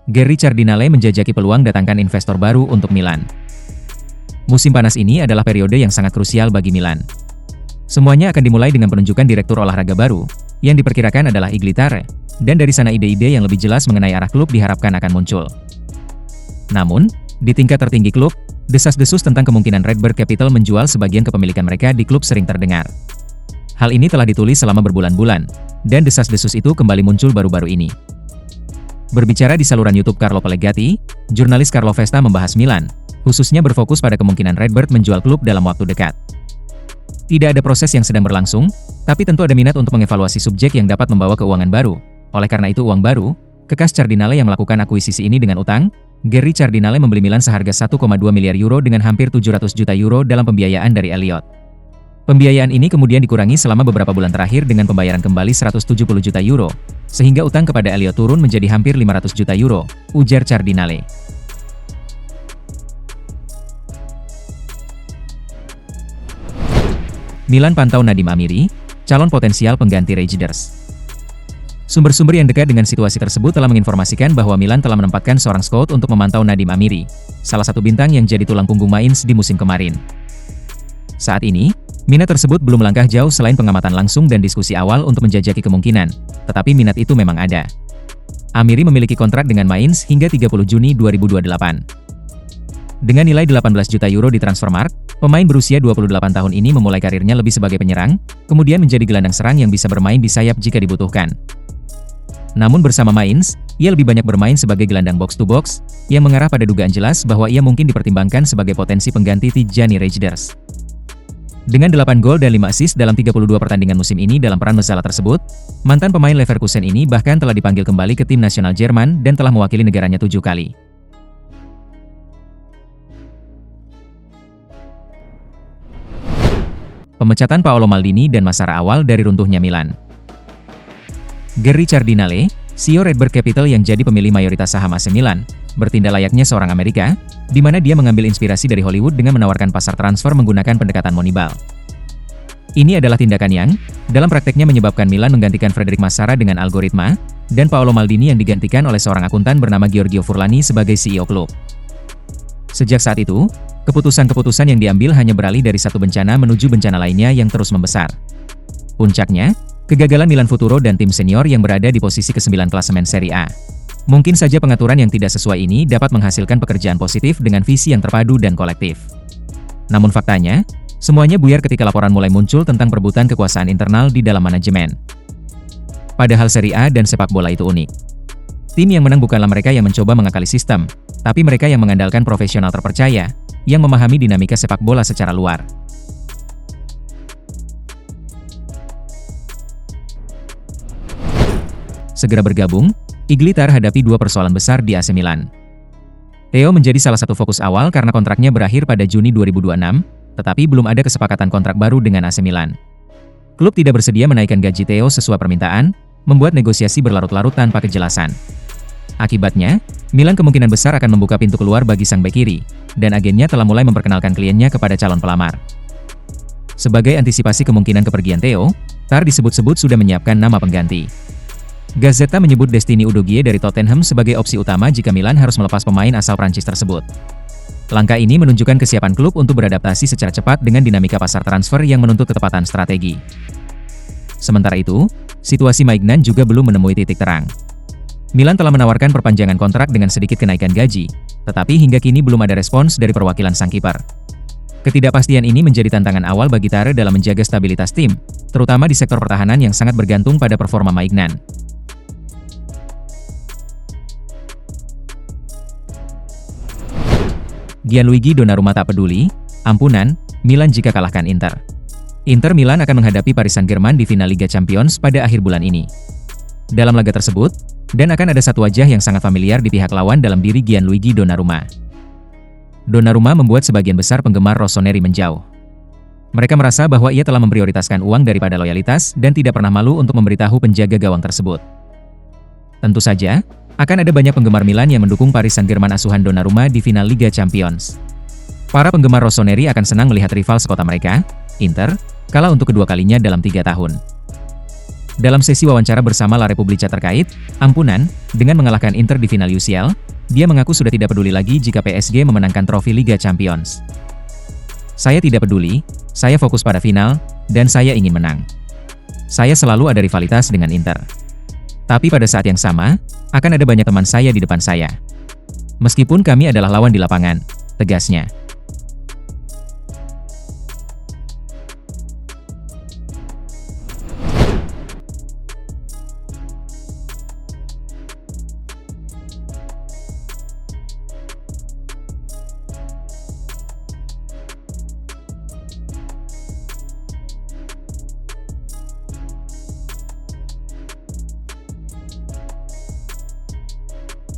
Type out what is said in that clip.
Gary Cardinale menjajaki peluang datangkan investor baru untuk Milan. Musim panas ini adalah periode yang sangat krusial bagi Milan. Semuanya akan dimulai dengan penunjukan direktur olahraga baru, yang diperkirakan adalah Iglitare, dan dari sana ide-ide yang lebih jelas mengenai arah klub diharapkan akan muncul. Namun, di tingkat tertinggi klub, desas-desus tentang kemungkinan Redbird Capital menjual sebagian kepemilikan mereka di klub sering terdengar. Hal ini telah ditulis selama berbulan-bulan, dan desas-desus itu kembali muncul baru-baru ini. Berbicara di saluran YouTube Carlo Pellegatti, jurnalis Carlo Vesta membahas Milan, khususnya berfokus pada kemungkinan Redbird menjual klub dalam waktu dekat. Tidak ada proses yang sedang berlangsung, tapi tentu ada minat untuk mengevaluasi subjek yang dapat membawa keuangan baru. Oleh karena itu uang baru, kekas Cardinale yang melakukan akuisisi ini dengan utang, Gary Cardinale membeli Milan seharga 1,2 miliar euro dengan hampir 700 juta euro dalam pembiayaan dari Elliott. Pembiayaan ini kemudian dikurangi selama beberapa bulan terakhir dengan pembayaran kembali 170 juta euro, sehingga utang kepada Elliott turun menjadi hampir 500 juta euro, ujar Cardinale. Milan pantau Nadiem Amiri, calon potensial pengganti Reijnders. Sumber-sumber yang dekat dengan situasi tersebut telah menginformasikan bahwa Milan telah menempatkan seorang scout untuk memantau Nadiem Amiri, salah satu bintang yang jadi tulang punggung Mainz di musim kemarin. Saat ini, minat tersebut belum melangkah jauh selain pengamatan langsung dan diskusi awal untuk menjajaki kemungkinan, tetapi minat itu memang ada. Amiri memiliki kontrak dengan Mainz hingga 30 Juni 2028. Dengan nilai 18 juta euro di Transfermarkt, pemain berusia 28 tahun ini memulai karirnya lebih sebagai penyerang, kemudian menjadi gelandang serang yang bisa bermain di sayap jika dibutuhkan. Namun bersama Mainz, ia lebih banyak bermain sebagai gelandang box-to-box, yang mengarah pada dugaan jelas bahwa ia mungkin dipertimbangkan sebagai potensi pengganti Tijani Reijnders. Dengan 8 gol dan 5 assist dalam 32 pertandingan musim ini dalam peran Mezzala tersebut, mantan pemain Leverkusen ini bahkan telah dipanggil kembali ke tim nasional Jerman dan telah mewakili negaranya 7 kali. Pemecatan Paolo Maldini dan Massara awal dari runtuhnya Milan. Gary Cardinale, CEO Redbird Capital yang jadi pemilih mayoritas saham AC Milan, bertindak layaknya seorang Amerika, di mana dia mengambil inspirasi dari Hollywood dengan menawarkan pasar transfer menggunakan pendekatan Moneyball. Ini adalah tindakan yang, dalam prakteknya menyebabkan Milan menggantikan Frederick Massara dengan algoritma, dan Paolo Maldini yang digantikan oleh seorang akuntan bernama Giorgio Furlani sebagai CEO klub. Sejak saat itu, keputusan-keputusan yang diambil hanya beralih dari satu bencana menuju bencana lainnya yang terus membesar. Puncaknya, kegagalan Milan Futuro dan tim senior yang berada di posisi ke-9 klasemen Serie A. Mungkin saja pengaturan yang tidak sesuai ini dapat menghasilkan pekerjaan positif dengan visi yang terpadu dan kolektif. Namun faktanya, semuanya buyar ketika laporan mulai muncul tentang perebutan kekuasaan internal di dalam manajemen. Padahal Serie A dan sepak bola itu unik. Tim yang menang bukanlah mereka yang mencoba mengakali sistem, tapi mereka yang mengandalkan profesional terpercaya, yang memahami dinamika sepak bola secara luar. Segera bergabung, Iglitare hadapi dua persoalan besar di AC Milan. Theo menjadi salah satu fokus awal karena kontraknya berakhir pada Juni 2026, tetapi belum ada kesepakatan kontrak baru dengan AC Milan. Klub tidak bersedia menaikkan gaji Theo sesuai permintaan, membuat negosiasi berlarut-larut tanpa kejelasan. Akibatnya, Milan kemungkinan besar akan membuka pintu keluar bagi sang bek kiri, dan agennya telah mulai memperkenalkan kliennya kepada calon pelamar. Sebagai antisipasi kemungkinan kepergian Theo, TAR disebut-sebut sudah menyiapkan nama pengganti. Gazzetta menyebut Destiny Udogie dari Tottenham sebagai opsi utama jika Milan harus melepas pemain asal Prancis tersebut. Langkah ini menunjukkan kesiapan klub untuk beradaptasi secara cepat dengan dinamika pasar transfer yang menuntut ketepatan strategi. Sementara itu, situasi Maignan juga belum menemui titik terang. Milan telah menawarkan perpanjangan kontrak dengan sedikit kenaikan gaji, tetapi hingga kini belum ada respons dari perwakilan sang kiper. Ketidakpastian ini menjadi tantangan awal bagi Tare dalam menjaga stabilitas tim, terutama di sektor pertahanan yang sangat bergantung pada performa Maignan. Gianluigi Donnarumma tak peduli, ampunan, Milan jika kalahkan Inter. Inter Milan akan menghadapi Paris Saint-Germain di final Liga Champions pada akhir bulan ini. Dalam laga tersebut, dan akan ada satu wajah yang sangat familiar di pihak lawan dalam diri Gianluigi Donnarumma. Donnarumma membuat sebagian besar penggemar rossoneri menjauh. Mereka merasa bahwa ia telah memprioritaskan uang daripada loyalitas dan tidak pernah malu untuk memberitahu penjaga gawang tersebut. Tentu saja, akan ada banyak penggemar Milan yang mendukung Paris Saint-Germain asuhan Donnarumma di final Liga Champions. Para penggemar rossoneri akan senang melihat rival sekota mereka, Inter, kalah untuk kedua kalinya dalam 3 tahun. Dalam sesi wawancara bersama La Repubblica terkait, ampunan, dengan mengalahkan Inter di final UCL, dia mengaku sudah tidak peduli lagi jika PSG memenangkan trofi Liga Champions. Saya tidak peduli, saya fokus pada final, dan saya ingin menang. Saya selalu ada rivalitas dengan Inter. Tapi pada saat yang sama, akan ada banyak teman saya di depan saya. Meskipun kami adalah lawan di lapangan, tegasnya.